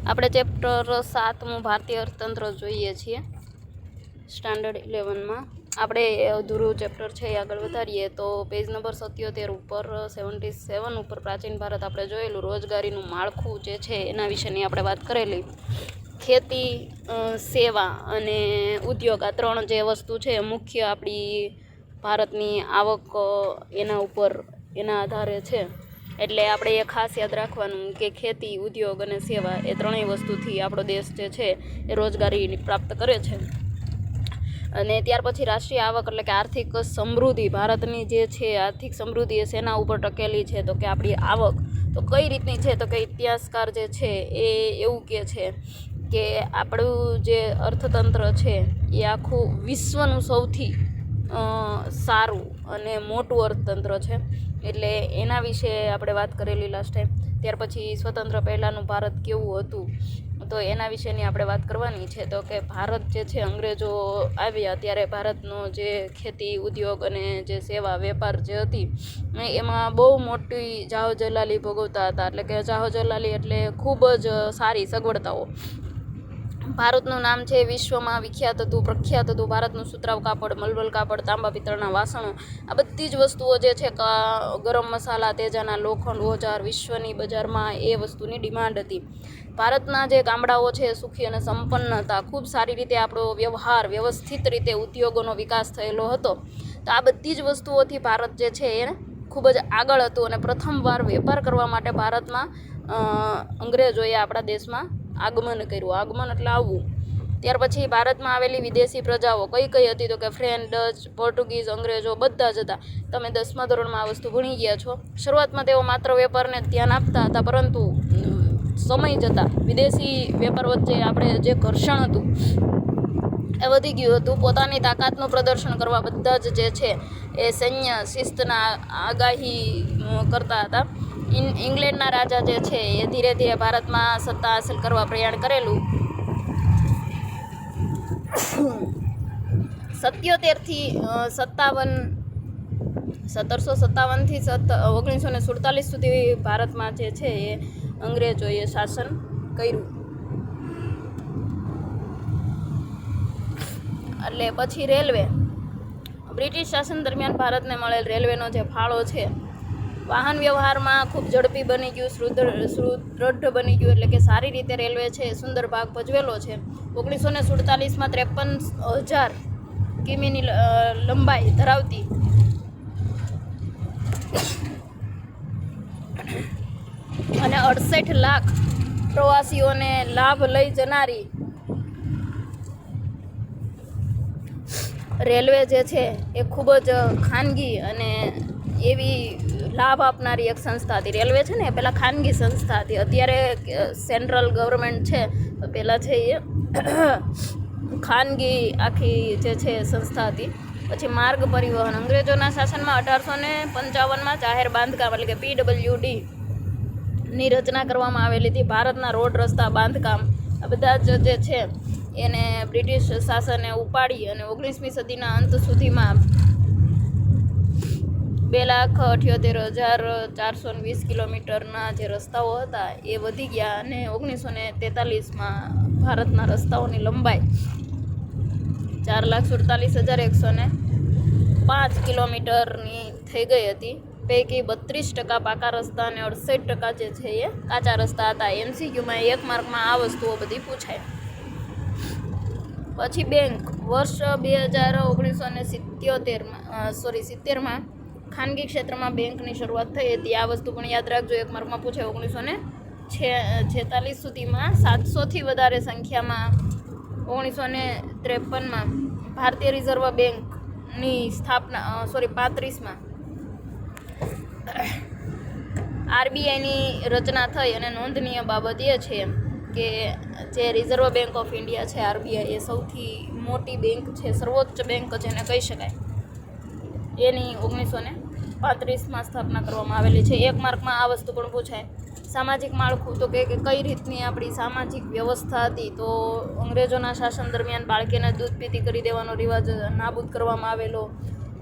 આપણે ચેપ્ટર 7 ભારતીય અર્થતંત્ર જોઈએ છીએ સ્ટાન્ડર્ડ 11માં. આપણે અધૂરું ચેપ્ટર છે એ આગળ વધારીએ તો પેજ નંબર 77 ઉપર 77 ઉપર પ્રાચીન ભારત આપણે જોયેલું રોજગારીનું માળખું જે છે એના વિશેની આપણે વાત કરેલી. ખેતી, સેવા અને ઉદ્યોગ આ ત્રણ જે વસ્તુ છે મુખ્ય આપણી ભારતની આવક એના આધારે છે. એટલે આપણે એ ખાસ યાદ રાખવાનું કે ખેતી, ઉદ્યોગ અને સેવા એ ત્રણેય વસ્તુથી આપણો દેશ જે છે એ રોજગારી પ્રાપ્ત કરે છે. અને ત્યાર પછી રાષ્ટ્રીય આવક એટલે કે આર્થિક સમૃદ્ધિ. ભારતની જે છે આર્થિક સમૃદ્ધિ એ શેના ઉપર ટકેલી છે તો કે આપણી આવક. તો કઈ રીતની છે તો કે ઇતિહાસકાર જે છે એ એવું કહે છે કે આપણું જે અર્થતંત્ર છે એ આખું વિશ્વનું સૌથી સારું અને મોટું અર્થતંત્ર છે. એટલે એના વિશે આપણે વાત કરેલી લાસ્ટ ટાઈમ. ત્યાર પછી સ્વતંત્ર પહેલાંનું ભારત કેવું હતું તો એના વિશેની આપણે વાત કરવાની છે. તો કે ભારત જે છે અંગ્રેજો આવ્યા ત્યારે ભારતનો જે ખેતી, ઉદ્યોગ અને જે સેવા વેપાર જે હતી એમાં બહુ મોટી જાહોજલાલી ભોગવતા હતા. એટલે કે જાહોજલાલી એટલે ખૂબ જ સારી સગવડતાઓ. ભારતનું નામ છે વિશ્વમાં વિખ્યાત હતું, પ્રખ્યાત હતું. ભારતનું સુતરાઉ કાપડ, મલમલ કાપડ, તાંબા પિત્તળના વાસણો આ બધી જ વસ્તુઓ જે છે ગરમ મસાલા, તેજાના લોખંડ, ઓજાર વિશ્વની બજારમાં એ વસ્તુની ડિમાન્ડ હતી. ભારતના જે ગામડાઓ છે સુખી અને સંપન્ન હતા. ખૂબ સારી રીતે આપણો વ્યવહાર વ્યવસ્થિત રીતે ઉદ્યોગોનો વિકાસ થયેલો હતો. તો આ બધી જ વસ્તુઓથી ભારત જે છે એ ખૂબ જ આગળ હતું. અને પ્રથમવાર વેપાર કરવા માટે ભારતમાં અંગ્રેજોએ આપણા દેશમાં આગમન કર્યું. આગમન એટલે આવવું. ત્યાર પછી ભારતમાં આવેલી વિદેશી પ્રજાઓ કઈ કઈ હતી તો કે ફ્રેન્ચ, ડચ, પોર્ટુગીઝ, અંગ્રેજો બધા જ હતા. તમે 10મા ધોરણમાં આ વસ્તુ ભણી ગયા છો. શરૂઆતમાં તેઓ માત્ર વેપારને ધ્યાન આપતા હતા, પરંતુ સમય જતાં વિદેશી વેપાર વચ્ચે આપણે જે ઘર્ષણ હતું એ વધી ગયું હતું. પોતાની તાકાતનું પ્રદર્શન કરવા બધા જ જે છે એ સૈન્ય શિસ્તના આગાહી કરતા હતા. ઇંગ્લેન્ડના રાજા જે છે એ ધીરે ધીરે ભારતમાં સત્તા હાંસલ કરવા પ્રયાણ કરેલું. 1757થી 1947 સુધી ભારતમાં જે છે એ અંગ્રેજોએ શાસન કર્યું. એટલે પછી રેલવે. બ્રિટિશ શાસન દરમિયાન ભારતને મળેલ રેલવેનો જે ફાળો છે વાહન વ્યવહારમાં ખૂબ ઝડપી બની ગયું, સુદૃઢ બની ગયું. એટલે કે સારી રીતે રેલવે છે સુંદર ભાગ ભજવેલો છે. 1947માં 53,000 કિમીની લંબાઈ ધરાવતી અને 68 લાખ પ્રવાસીઓને લાભ લઈ જનારી રેલવે જે છે એ ખૂબ જ ખાનગી અને એવી લાભ આપનારી એક સંસ્થા હતી. રેલવે છે ને એ પહેલાં ખાનગી સંસ્થા હતી. અત્યારે સેન્ટ્રલ ગવર્મેન્ટ છે તો પહેલાં છે એ ખાનગી આખી જે છે સંસ્થા હતી. પછી માર્ગ પરિવહન. અંગ્રેજોના શાસનમાં 1855માં જાહેર બાંધકામ એટલે કે PWD ની રચના કરવામાં આવેલી હતી. ભારતના રોડ, રસ્તા, બાંધકામ આ બધા જ જે છે એને બ્રિટિશ શાસને ઉપાડી અને 19મી સદીના અંત સુધીમાં 2,78,420 કિલોમીટરના જે રસ્તાઓ હતા એ વધી ગયા. અને 1943માં ભારતના રસ્તાઓની લંબાઈ 4,47,105 કિલોમીટરની થઈ ગઈ હતી. પૈકી 32% પાકા રસ્તા અને 68% જે છે એ કાચા રસ્તા હતા. MCQમાં 1 માર્કમાં આ વસ્તુઓ બધી પૂછાય. પછી બેંક. વર્ષ 1970માં ખાનગી ક્ષેત્રમાં બેંકની શરૂઆત થઈ હતી. આ વસ્તુ પણ યાદ રાખજો, 1 માર્કમાં પૂછાય. 1946 સુધીમાં 700થી વધારે સંખ્યામાં 1953માં ભારતીય રિઝર્વ બેંકની સ્થાપના 35માં RBIની રચના થઈ. અને નોંધનીય બાબત એ છે કે જે રિઝર્વ બેંક ઓફ ઇન્ડિયા છે RBI એ સૌથી મોટી બેંક છે, સર્વોચ્ચ બેંક જેને કહી શકાય, એની 1935માં સ્થાપના કરવામાં આવેલી છે. 1 માર્કમાં આ વસ્તુ પણ પૂછાય. સામાજિક માળખું તો કે કઈ રીતની આપણી સામાજિક વ્યવસ્થા હતી તો અંગ્રેજોના શાસન દરમિયાન બાળકીને દૂધ પીતી કરી દેવાનો રિવાજ નાબૂદ કરવામાં આવેલો.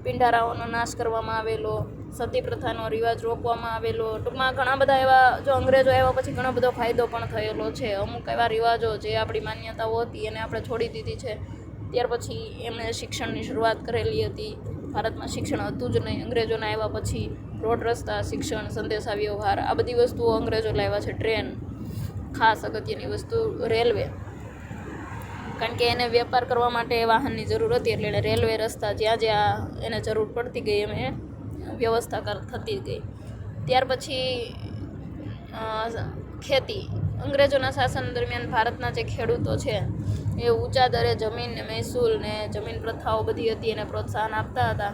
પિંડારાઓનો નાશ કરવામાં આવેલો, સતી પ્રથાનો રિવાજ રોકવામાં આવેલો. ટૂંકમાં ઘણા બધા એવા, જો અંગ્રેજો આવ્યા પછી ઘણો બધો ફાયદો પણ થયેલો છે. અમુક એવા રિવાજો જે આપણી માન્યતાઓ હતી એને આપણે છોડી દીધી છે. ત્યાર પછી એમણે શિક્ષણની શરૂઆત કરેલી હતી. ભારતમાં શિક્ષણ હતું જ નહીં. અંગ્રેજોના આવ્યા પછી રોડ રસ્તા, શિક્ષણ, સંદેશા વ્યવહાર, આ બધી વસ્તુઓ અંગ્રેજો લાવ્યા છે. ટ્રેન, ખાસ અગત્યની વસ્તુ રેલવે, કારણ કે એને વેપાર કરવા માટે વાહનની જરૂર હતી, એટલે એને રેલવે રસ્તા જ્યાં જ્યાં એને જરૂર પડતી ગઈ એમ એ વ્યવસ્થા થતી ગઈ. ત્યાર પછી ખેતી. અંગ્રેજોના શાસન દરમિયાન ભારતના જે ખેડૂતો છે એ ઊંચા દરે જમીન ને મહેસૂલ ને જમીન પ્રથાઓ બધી હતી એને પ્રોત્સાહન આપતા હતા.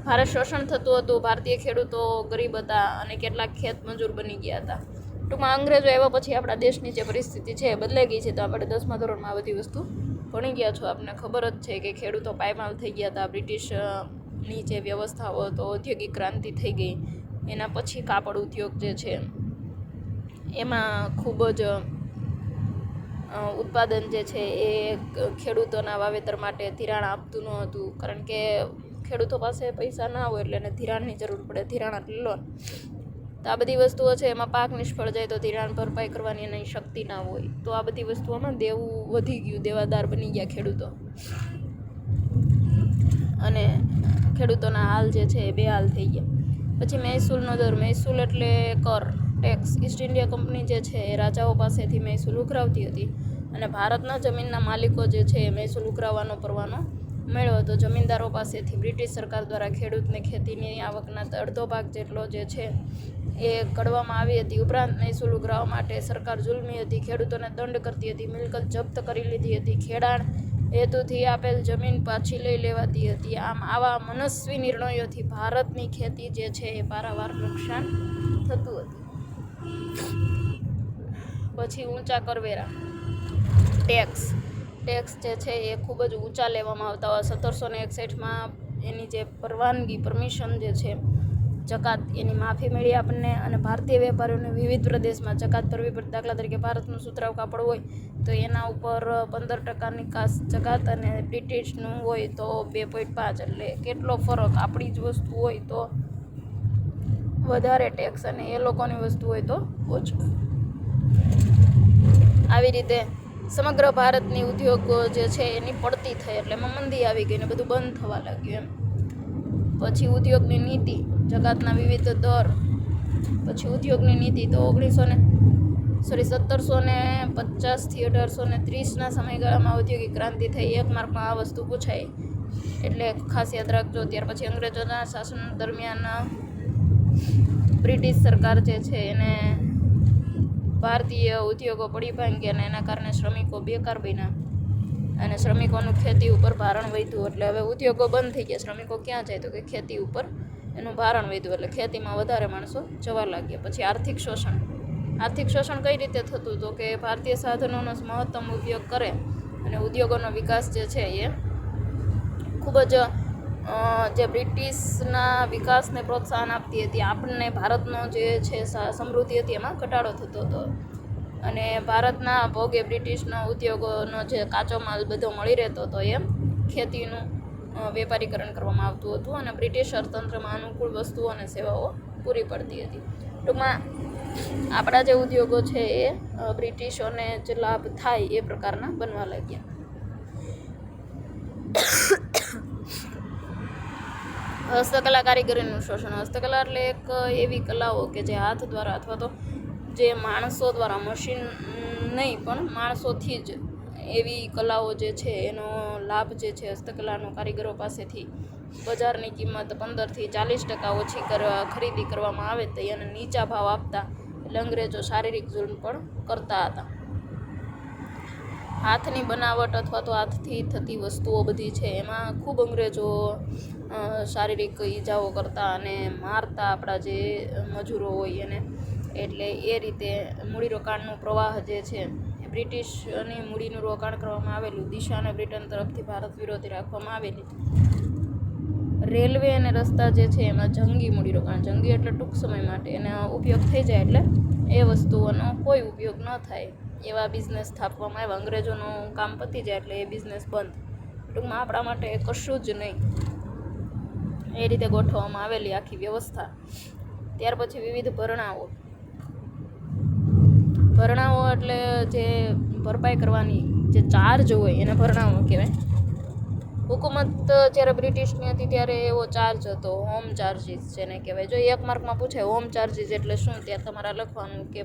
ભારે શોષણ થતું હતું. ભારતીય ખેડૂતો ગરીબ હતા અને કેટલાક ખેત મજૂર બની ગયા હતા. ટૂંકમાં અંગ્રેજો આવ્યા પછી આપણા દેશની જે પરિસ્થિતિ છે એ બદલાઈ ગઈ છે. તો આપણે 10મા ધોરણમાં આ બધી વસ્તુ ભણી ગયા છો. આપણને ખબર જ છે કે ખેડૂતો પાયમાલ થઈ ગયા હતા. બ્રિટિશની જે વ્યવસ્થાઓ હતો, ઔદ્યોગિક ક્રાંતિ થઈ ગઈ. એના પછી કાપડ ઉદ્યોગ જે છે એમાં ખૂબ જ ઉત્પાદન જે છે એ ખેડૂતોના વાવેતર માટે ધિરાણ આપતું ન હતું, કારણ કે ખેડૂતો પાસે પૈસા ના હોય એટલે એને ધિરાણની જરૂર પડે. ધિરાણ એટલે લોન. તો આ બધી વસ્તુઓ છે એમાં પાક નિષ્ફળ જાય તો ધિરાણ ભરપાઈ કરવાની એની શક્તિ ના હોય. તો આ બધી વસ્તુઓમાં દેવું વધી ગયું, દેવાદાર બની ગયા ખેડૂતો. અને ખેડૂતોના હાલ જે છે એ બેહાલ થઈ ગયા. પછી મહેસૂલનો દર. મહેસૂલ એટલે કર, ટેક્સ. ઈસ્ટ ઇન્ડિયા કંપની જે છે એ રાજાઓ પાસેથી મહેસૂલ ઉઘરાવતી હતી અને ભારતના જમીનના માલિકો જે છે એ મહેસૂલ ઉઘરાવવાનો પરવાનો મેળવ્યો હતો. જમીનદારો પાસેથી બ્રિટિશ સરકાર દ્વારા ખેડૂતને ખેતીની આવકના અડધો ભાગ જેટલો જે છે એ કઢવામાં આવી હતી. ઉપરાંત મહેસૂલ ઉઘરાવવા માટે સરકાર જુલ્મી હતી, ખેડૂતોને દંડ કરતી હતી, મિલકત જપ્ત કરી લીધી હતી, ખેડાણ હેતુથી આપેલ જમીન પાછી લઈ લેવાતી હતી. આમ આવા મનસ્વી નિર્ણયોથી ભારતની ખેતી જે છે એ પારાવાર નુકસાન થતું હતું. પછી ઊંચા કરવેરા, ટેક્સ. ટેક્સ જે છે એ ખૂબ જ ઊંચા લેવામાં આવતા હોય. 1761માં એની જે પરવાનગી, પરમિશન જે છે, જકાત, એની માફી મળી આપણને. અને ભારતીય વેપારીઓને વિવિધ પ્રદેશમાં જકાત ભરવી પડતી. દાખલા તરીકે ભારતનું સુતરાઉ કાપડ હોય તો એના ઉપર 15% નિકાસ જકાત, અને બ્રિટિશનું હોય તો 2.5. એટલે કેટલો ફરક! આપણી જ વસ્તુ હોય તો વધારે ટેક્સ અને એ લોકોની વસ્તુ હોય તો ઓછો. આવી રીતે સમગ્ર ભારતની ઉદ્યોગો જે છે એની પડતી થઈ, એટલે એમાં મંદી આવી ગઈ ને બધું બંધ થવા લાગ્યું એમ. પછી ઉદ્યોગની નીતિ, જકાતના વિવિધ દર. પછી ઉદ્યોગની નીતિ તો 1750થી 1830ના સમયગાળામાં ઔદ્યોગિક ક્રાંતિ થઈ. 1 માર્કમાં આ વસ્તુ પૂછાય એટલે ખાસ યાદ રાખજો. ત્યાર પછી અંગ્રેજોના શાસન દરમિયાન બ્રિટિશ સરકાર જે છે એને ભારતીય ઉદ્યોગો પડી ભાંગ્યા અને એના કારણે શ્રમિકો બેકાર બન્યા અને શ્રમિકોનું ખેતી ઉપર ભારણ વધ્યું. એટલે હવે ઉદ્યોગો બંધ થઈ ગયા, શ્રમિકો ક્યાં જાય તો કે ખેતી ઉપર એનું ભારણ વધ્યું, એટલે ખેતીમાં વધારે માણસો જવા લાગ્યા. પછી આર્થિક શોષણ. આર્થિક શોષણ કઈ રીતે થતું તો કે ભારતીય સાધનોનો મહત્તમ ઉપયોગ કરે અને ઉદ્યોગોનો વિકાસ જે છે એ ખૂબ જ જે બ્રિટિશના વિકાસને પ્રોત્સાહન આપતી હતી. આપણને ભારતનો જે છે સમૃદ્ધિ હતી એમાં ઘટાડો થતો હતો અને ભારતના ભોગે બ્રિટિશના ઉદ્યોગોનો જે કાચો માલ બધો મળી રહેતો હતો એમ ખેતીનું વેપારીકરણ કરવામાં આવતું હતું અને બ્રિટિશ અર્થતંત્રમાં અનુકૂળ વસ્તુઓ અને સેવાઓ પૂરી પડતી હતી. ટૂંકમાં આપણા જે ઉદ્યોગો છે એ બ્રિટિશોને જે લાભ થાય એ પ્રકારના બનવા લાગ્યા. હસ્તકલા, કારીગરીનું શોષણ. હસ્તકલા એટલે એક એવી કલાઓ કે જે હાથ દ્વારા અથવા તો જે માણસો દ્વારા, મશીન નહીં પણ માણસોથી જ એવી કલાઓ જે છે એનો લાભ જે છે હસ્તકલાનો કારીગરો પાસેથી બજારની કિંમત 15થી 40% ઓછી ખરીદી કરવામાં આવે તો એને નીચા ભાવ આપતા. એટલે અંગ્રેજો શારીરિક જુલ્મ પણ કરતા હતા. હાથની બનાવટ અથવા તો હાથથી થતી વસ્તુઓ બધી છે એમાં ખૂબ અંગ્રેજો શારીરિક ઈજાઓ કરતા અને મારતા આપણા જે મજૂરો હોય એને. એટલે એ રીતે મૂડીરોકાણનો પ્રવાહ જે છે એ બ્રિટિશની મૂડીનું રોકાણ કરવામાં આવેલું. દિશાને બ્રિટન તરફથી ભારત વિરોધી રાખવામાં આવેલી. રેલવે અને રસ્તા જે છે એમાં જંગી મૂડીરોકાણ. જંગી એટલે ટૂંક સમય માટે, એનો ઉપયોગ થઈ જાય એટલે એ વસ્તુઓનો કોઈ ઉપયોગ ન થાય એવા બિઝનેસ સ્થાપવામાં આવ્યા. અંગ્રેજોનું કામ પતી જાય એટલે એ બિઝનેસ બંધ. ટૂંકમાં આપણા માટે કશું જ નહીં. એ રીતે ગોઠવવામાં આવેલી આખી વ્યવસ્થા. ત્યાર પછી વિવિધ ભરણાઓ એટલે જે ભરપાઈ કરવાની જે ચાર્જ હોય એને ભરણાઓ કહેવાય. હુકુમત જ્યારે બ્રિટિશની હતી ત્યારે એવો ચાર્જ હતો, હોમ ચાર્જીસ જેને કહેવાય. જો એક માર્કમાં પૂછે હોમ ચાર્જીસ એટલે શું, ત્યાં તમારે લખવાનું કે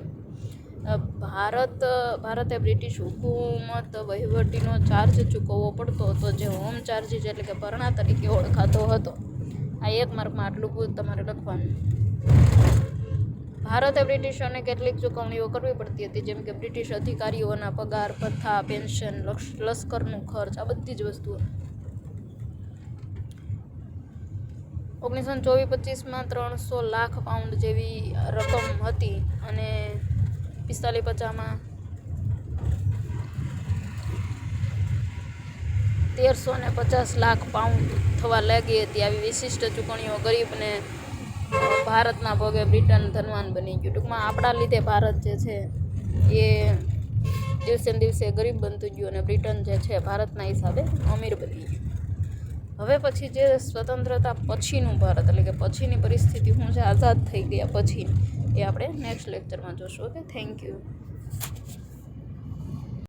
ભારતે બ્રિટિશ હુકુમત વહીવટીનો ચાર્જ ચૂકવવો પડતો હતો, જે હોમ ચાર્જીસ એટલે કે ભરણા તરીકે ઓળખાતો હતો. આ એક માર્કમાં આટલું તમારે લખવાનું. ભારતે બ્રિટિશોને કેટલીક ચૂકવણીઓ કરવી પડતી હતી, જેમ કે બ્રિટિશ અધિકારીઓના પગાર, ભથ્થા, પેન્શન, લશ્કરનું ખર્ચ, આ બધી જ વસ્તુઓ. 1924-25માં 300 લાખ પાઉન્ડ જેવી રકમ હતી અને 45-50માં 1350 લાખ પાઉન્ડ થવા લાગી હતી. આવી વિશિષ્ટ ચૂકવણીઓ ગરીબને ભારતના ભોગે બ્રિટન ધનવાન બની ગયું. ટૂંકમાં આપણા લીધે ભારત જે છે એ દિવસે ને દિવસે ગરીબ બનતું ગયું અને બ્રિટન જે છે ભારતના હિસાબે અમીર બની ગયું. હવે પછી જે સ્વતંત્રતા પછીનું ભારત એટલે કે પછીની પરિસ્થિતિ શું છે, આઝાદ થઈ ગયા પછી, એ આપણે નેક્સ્ટ લેક્ચરમાં જોશું. Okay, thank you.